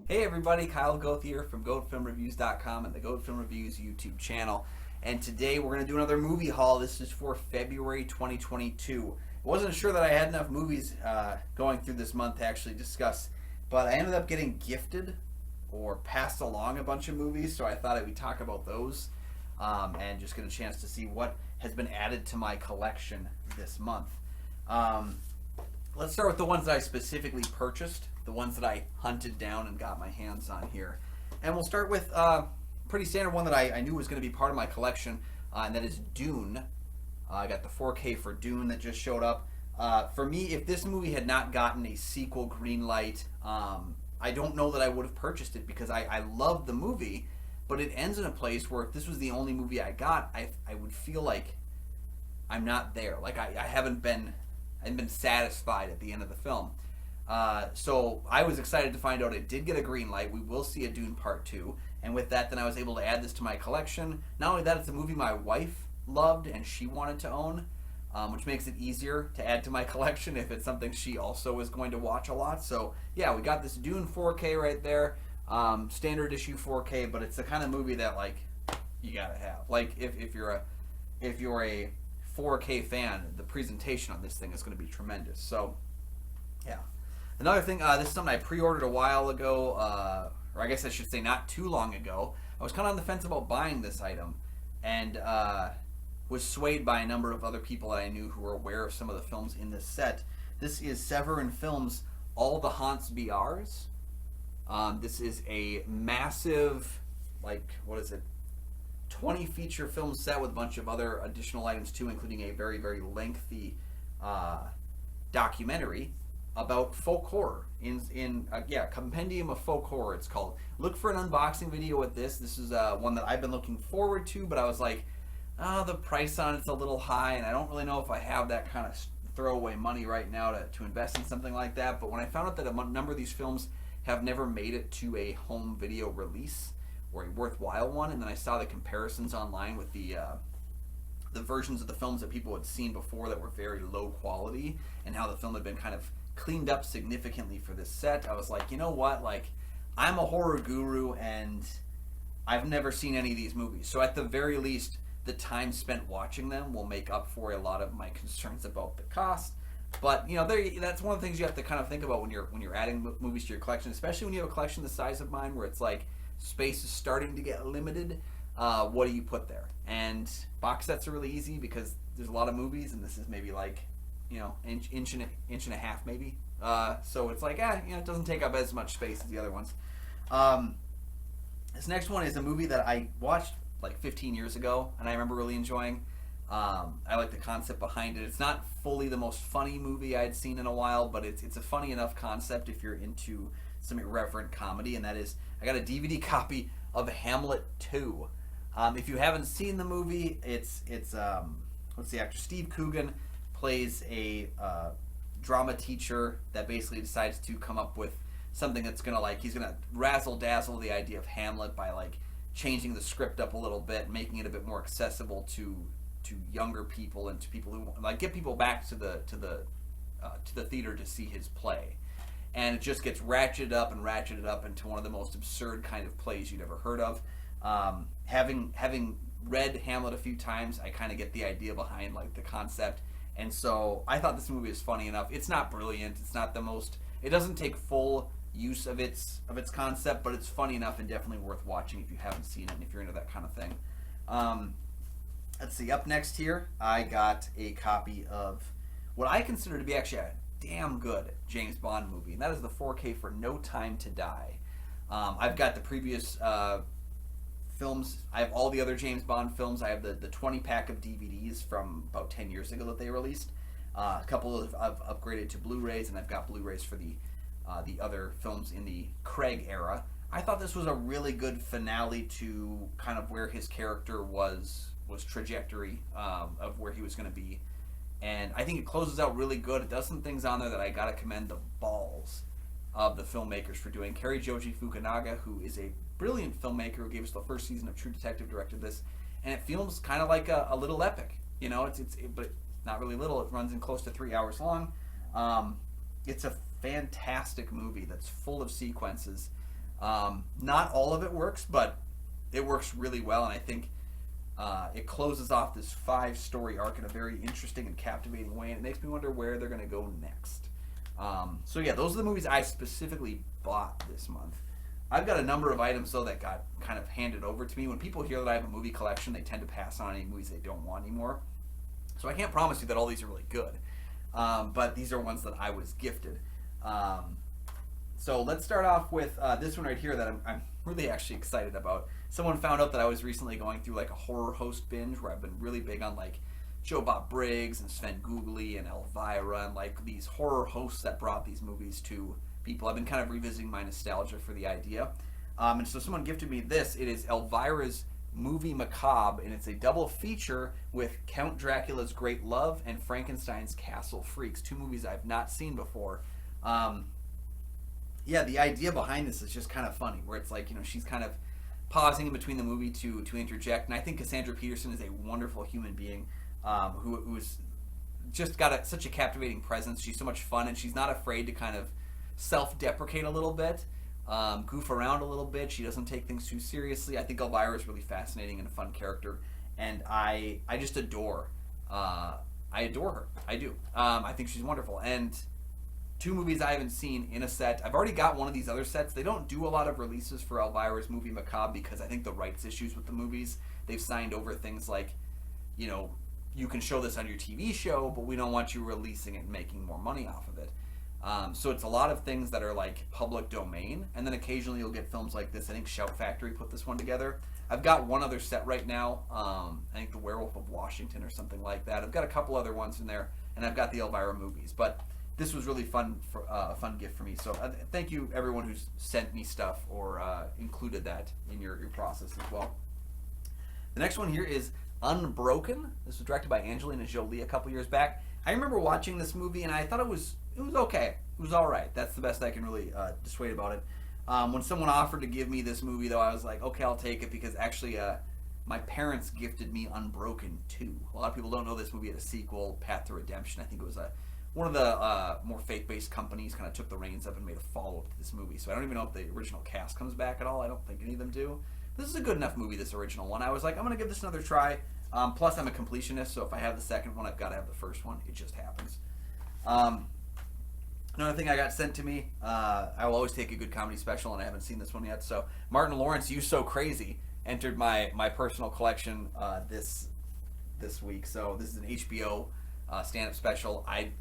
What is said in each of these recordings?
Hey everybody, Kyle Goethe here from GoatFilmReviews.com and the Goat Film Reviews YouTube channel. And today we're going to do another movie haul. This is for February 2022. I wasn't sure that I had enough movies going through this month to actually discuss, but I ended up getting gifted or passed along a bunch of movies, so I thought I would talk about those and just get a chance to see what has been added to my collection this month. Let's start with the ones that I specifically purchased, the ones that I hunted down and got my hands on here. And we'll start with a pretty standard one that I knew was going to be part of my collection, and that is Dune. I got the 4K for Dune that just showed up. For me, if this movie had not gotten a sequel green light, I don't know that I would have purchased it because I love the movie, but it ends in a place where if this was the only movie I got, I would feel like I'm not there. Like I haven't been satisfied at the end of the film. So I was excited to find out it did get a green light. We will see a Dune Part 2. And with that, then I was able to add this to my collection. Not only that, it's a movie my wife loved and she wanted to own, which makes it easier to add to my collection if it's something she also is going to watch a lot. So yeah, we got this Dune 4K right there. Standard issue 4K, but it's the kind of movie that like you gotta have. Like if you're a 4K fan, the presentation on this thing is going to be tremendous. So, yeah. Another thing, this is something I pre-ordered a while ago, or I guess I should say not too long ago. I was kind of on the fence about buying this item, and was swayed by a number of other people that I knew who were aware of some of the films in this set. This is Severin Films' All the Haunts Be Ours. This is a massive, like, what is it? 20 feature film set with a bunch of other additional items too, including a very, very lengthy documentary about folk horror in compendium of folk horror it's called. Look for an unboxing video with this. This is one that I've been looking forward to, but I was like, the price on it's a little high and I don't really know if I have that kind of throwaway money right now to invest in something like that. But when I found out that a number of these films have never made it to a home video release or a worthwhile one, and then I saw the comparisons online with the versions of the films that people had seen before that were very low quality, and how the film had been kind of cleaned up significantly for this set. I was like, you know what, like, I'm a horror guru and I've never seen any of these movies, so at the very least the time spent watching them will make up for a lot of my concerns about the cost. But that's one of the things you have to kind of think about when you're adding movies to your collection, especially when you have a collection the size of mine where it's like space is starting to get limited. What do you put there? And box sets are really easy because there's a lot of movies, and this is maybe like inch and a half maybe. So it's like it doesn't take up as much space as the other ones. This next one is a movie that I watched like 15 years ago, and I remember really enjoying. I like the concept behind it. It's not fully the most funny movie I had seen in a while, but it's a funny enough concept if you're into some irreverent comedy, and that is I got a DVD copy of Hamlet II. If you haven't seen the movie, it's what's the actor? Steve Coogan plays a drama teacher that basically decides to come up with something that's he's gonna razzle dazzle the idea of Hamlet by like changing the script up a little bit, making it a bit more accessible to younger people and to people who like get people back to the theater to see his play. And it just gets ratcheted up into one of the most absurd kind of plays you'd ever heard of. Having read Hamlet a few times, I kind of get the idea behind like the concept, and so I thought this movie is funny enough. It's not brilliant. It's not the most. It doesn't take full use of its concept, but it's funny enough and definitely worth watching if you haven't seen it and if you're into that kind of thing. Let's see. Up next here, I got a copy of what I consider to be actually a damn good James Bond movie, and that is the 4K for No Time to Die. I've got the previous films. I have all the other James Bond films. I have the 20 pack of DVDs from about 10 years ago that they released. A couple of I've upgraded to Blu-rays, and I've got Blu-rays for the other films in the Craig era. I thought this was a really good finale to kind of where his character was trajectory of where he was going to be. And I think it closes out really good. It does some things on there that I gotta commend the balls of the filmmakers for doing. Cary Joji Fukunaga, who is a brilliant filmmaker who gave us the first season of True Detective, directed this, and it feels kind of like a little epic. But not really little. It runs in close to 3 hours long. It's a fantastic movie that's full of sequences. Not all of it works, but it works really well, and I think it closes off this 5-story arc in a very interesting and captivating way, and it makes me wonder where they're going to go next. So yeah, those are the movies I specifically bought this month. I've got a number of items though that got kind of handed over to me. When people hear that I have a movie collection, they tend to pass on any movies they don't want anymore. So I can't promise you that all these are really good, but these are ones that I was gifted. So let's start off with this one right here that I'm really actually excited about. Someone found out that I was recently going through like a horror host binge where I've been really big on like Joe Bob Briggs and Sven Googly and Elvira and like these horror hosts that brought these movies to people. I've been kind of revisiting my nostalgia for the idea. And so someone gifted me this. It is Elvira's movie Macabre, and it's a double feature with Count Dracula's Great Love and Frankenstein's Castle Freaks, 2 movies I've not seen before. Yeah, the idea behind this is just kind of funny, where it's like, she's kind of pausing in between the movie to interject, and I think Cassandra Peterson is a wonderful human being who's just got such a captivating presence. She's so much fun, and she's not afraid to kind of self-deprecate a little bit, goof around a little bit. She doesn't take things too seriously. I think Elvira is really fascinating and a fun character, and I just adore I adore her. I do. I think she's wonderful, and 2 movies I haven't seen in a set. I've already got one of these other sets. They don't do a lot of releases for Elvira's movie Macabre because I think the rights issues with the movies. They've signed over things like, you can show this on your TV show, but we don't want you releasing it and making more money off of it. So it's a lot of things that are like public domain, and then occasionally you'll get films like this. I think Shout Factory put this one together. I've got one other set right now. I think The Werewolf of Washington or something like that. I've got a couple other ones in there, and I've got the Elvira movies. But this was really fun, a fun gift for me. So thank you everyone who's sent me stuff or included that in your process as well. The next one here is Unbroken. This was directed by Angelina Jolie a couple years back. I remember watching this movie and I thought it was okay. It was all right. That's the best I can really dissuade about it. When someone offered to give me this movie, though, I was like, okay, I'll take it, because actually my parents gifted me Unbroken 2. A lot of people don't know this movie had a sequel, Path to Redemption. I think it was one of the more faith-based companies kind of took the reins of and made a follow-up to this movie. So I don't even know if the original cast comes back at all. I don't think any of them do. This is a good enough movie, this original one. I was like, I'm going to give this another try. Plus, I'm a completionist, so if I have the second one, I've got to have the first one. It just happens. Another thing I got sent to me, I will always take a good comedy special, and I haven't seen this one yet. So Martin Lawrence, You So Crazy, entered my personal collection this week. So this is an HBO stand-up special. I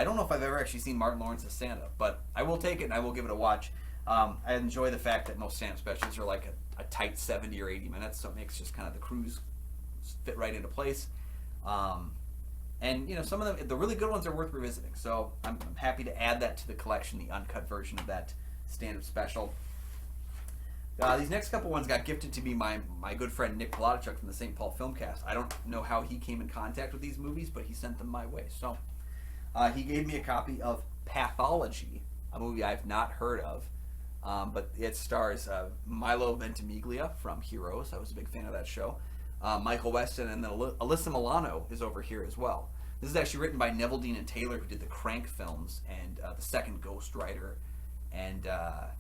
don't know if I've ever actually seen Martin Lawrence's stand-up, but I will take it and I will give it a watch. I enjoy the fact that most stand-up specials are like a tight 70 or 80 minutes, so it makes just kind of the cruise fit right into place. And some of them, the really good ones, are worth revisiting. So I'm happy to add that to the collection, the uncut version of that stand-up special. These next couple ones got gifted to me by my good friend Nick Polatichuk from the St. Paul Filmcast. I don't know how he came in contact with these movies, but he sent them my way. So he gave me a copy of Pathology, a movie I've not heard of, but it stars Milo Ventimiglia from Heroes. I was a big fan of that show. Michael Weston, and then Alyssa Milano is over here as well. This is actually written by Neville Dean and Taylor, who did the Crank films and the second Ghost Rider and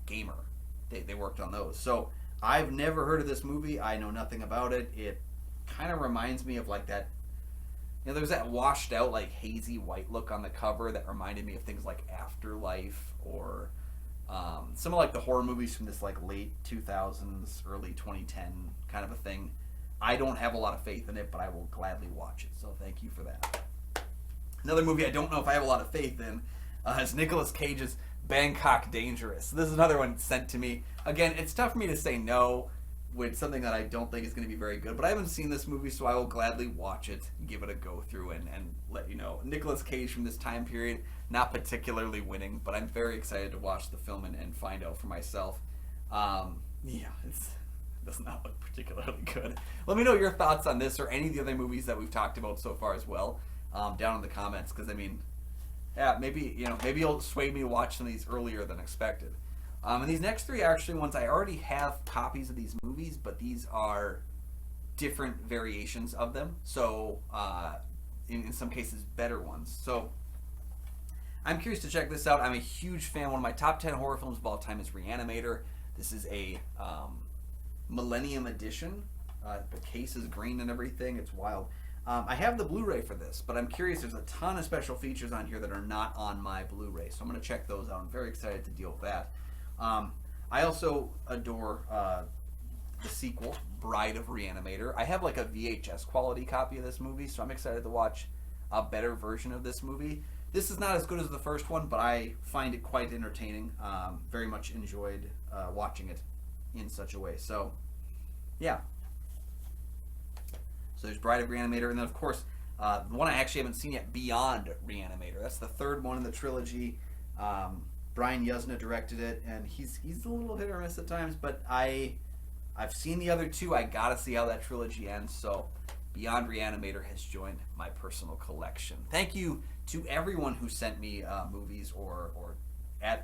Gamer. They worked on those. So I've never heard of this movie. I know nothing about it. It kind of reminds me of like that. There's that washed out, like hazy white look on the cover that reminded me of things like Afterlife or some of like the horror movies from this like late 2000s, early 2010 kind of a thing. I don't have a lot of faith in it, but I will gladly watch it. So thank you for that. Another movie I don't know if I have a lot of faith in is Nicolas Cage's Bangkok Dangerous. This is another one sent to me. Again, it's tough for me to say no with something that I don't think is going to be very good, but I haven't seen this movie, so I will gladly watch it, give it a go through, and let you know. Nicolas Cage from this time period, not particularly winning, but I'm very excited to watch the film and find out for myself. It does not look particularly good. Let me know your thoughts on this or any of the other movies that we've talked about so far as well, down in the comments, because maybe you'll sway me to watch some of these earlier than expected. And these next three are actually ones I already have copies of these movies, but these are different variations of them. So in some cases, better ones. So I'm curious to check this out. I'm a huge fan. One of my top 10 horror films of all time is ReAnimator. This is a Millennium Edition. The case is green and everything. It's wild. I have the Blu-ray for this, but I'm curious. There's a ton of special features on here that are not on my Blu-ray, so I'm going to check those out. I'm very excited to deal with that. I also adore the sequel, Bride of ReAnimator. I have like a VHS quality copy of this movie, so I'm excited to watch a better version of this movie. This is not as good as the first one, but I find it quite entertaining. Very much enjoyed watching it in such a way. So, yeah. So there's Bride of ReAnimator, and then of course, the one I actually haven't seen yet, Beyond ReAnimator. That's the third one in the trilogy. Brian Yuzna directed it, and he's a little hit or miss at times, but I've seen the other two. I gotta see how that trilogy ends. So Beyond ReAnimator has joined my personal collection. Thank you to everyone who sent me movies or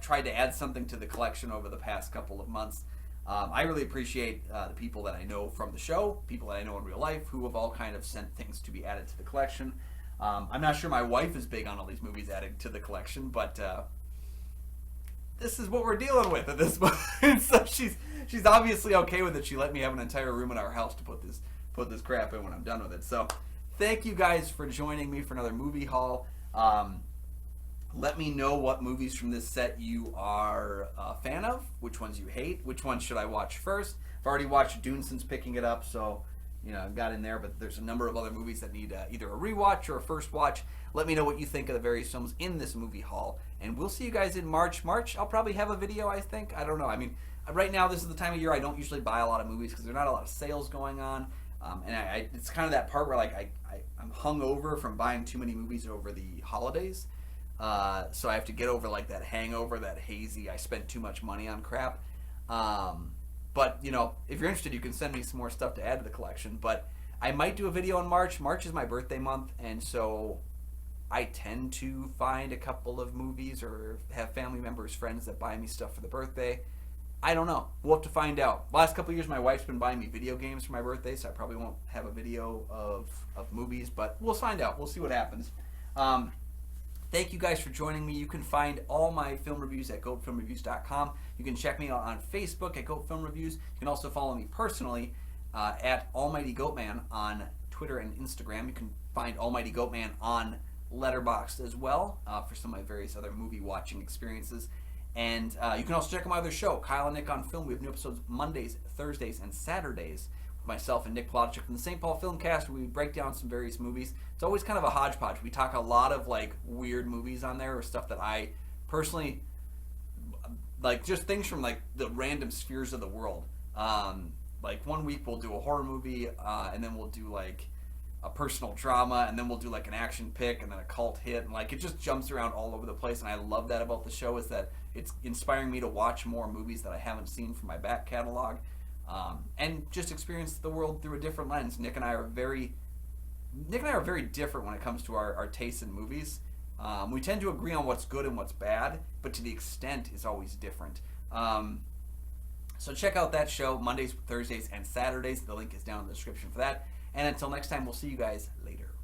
tried to add something to the collection over the past couple of months. I really appreciate the people that I know from the show, people that I know in real life, who have all kind of sent things to be added to the collection. I'm not sure my wife is big on all these movies added to the collection, but this is what we're dealing with at this point. So she's obviously okay with it. She let me have an entire room in our house to put this crap in when I'm done with it. So thank you guys for joining me for another movie haul. Let me know what movies from this set you are a fan of, which ones you hate, which ones should I watch first. I've already watched Dune since picking it up, so I've got in there, but there's a number of other movies that need either a rewatch or a first watch. Let me know what you think of the various films in this movie haul, and we'll see you guys in March. I'll probably have a video, I think. I don't know. I mean, right now, this is the time of year I don't usually buy a lot of movies because there's not a lot of sales going on, and it's kind of that part where I'm hungover from buying too many movies over the holidays. So I have to get over like that hangover, that hazy, I spent too much money on crap. But if you're interested, you can send me some more stuff to add to the collection. But I might do a video in March. March is my birthday month, and so I tend to find a couple of movies or have family members, friends that buy me stuff for the birthday. I don't know. We'll have to find out. Last couple of years, my wife's been buying me video games for my birthday, so I probably won't have a video of movies, but we'll find out. We'll see what happens. Thank you guys for joining me. You can find all my film reviews at goatfilmreviews.com. You can check me out on Facebook at Goat Film Reviews. You can also follow me personally at Almighty Goatman on Twitter and Instagram. You can find Almighty Goatman on Letterboxd as well for some of my various other movie watching experiences. And you can also check out my other show, Kyle and Nick on Film. We have new episodes Mondays, Thursdays, and Saturdays. Myself and Nick Plotchuk from the St. Paul Filmcast, where we break down some various movies. It's always kind of a hodgepodge. We talk a lot of like weird movies on there, or stuff that I personally like, just things from like the random spheres of the world. Like one week we'll do a horror movie, and then we'll do like a personal drama, and then we'll do like an action pick, and then a cult hit, and like it just jumps around all over the place. And I love that about the show, is that it's inspiring me to watch more movies that I haven't seen from my back catalog. And just experience the world through a different lens. Nick and I are very different when it comes to our tastes in movies. We tend to agree on what's good and what's bad, but to the extent is always different. So check out that show Mondays, Thursdays, and Saturdays. The link is down in the description for that. And until next time, we'll see you guys later.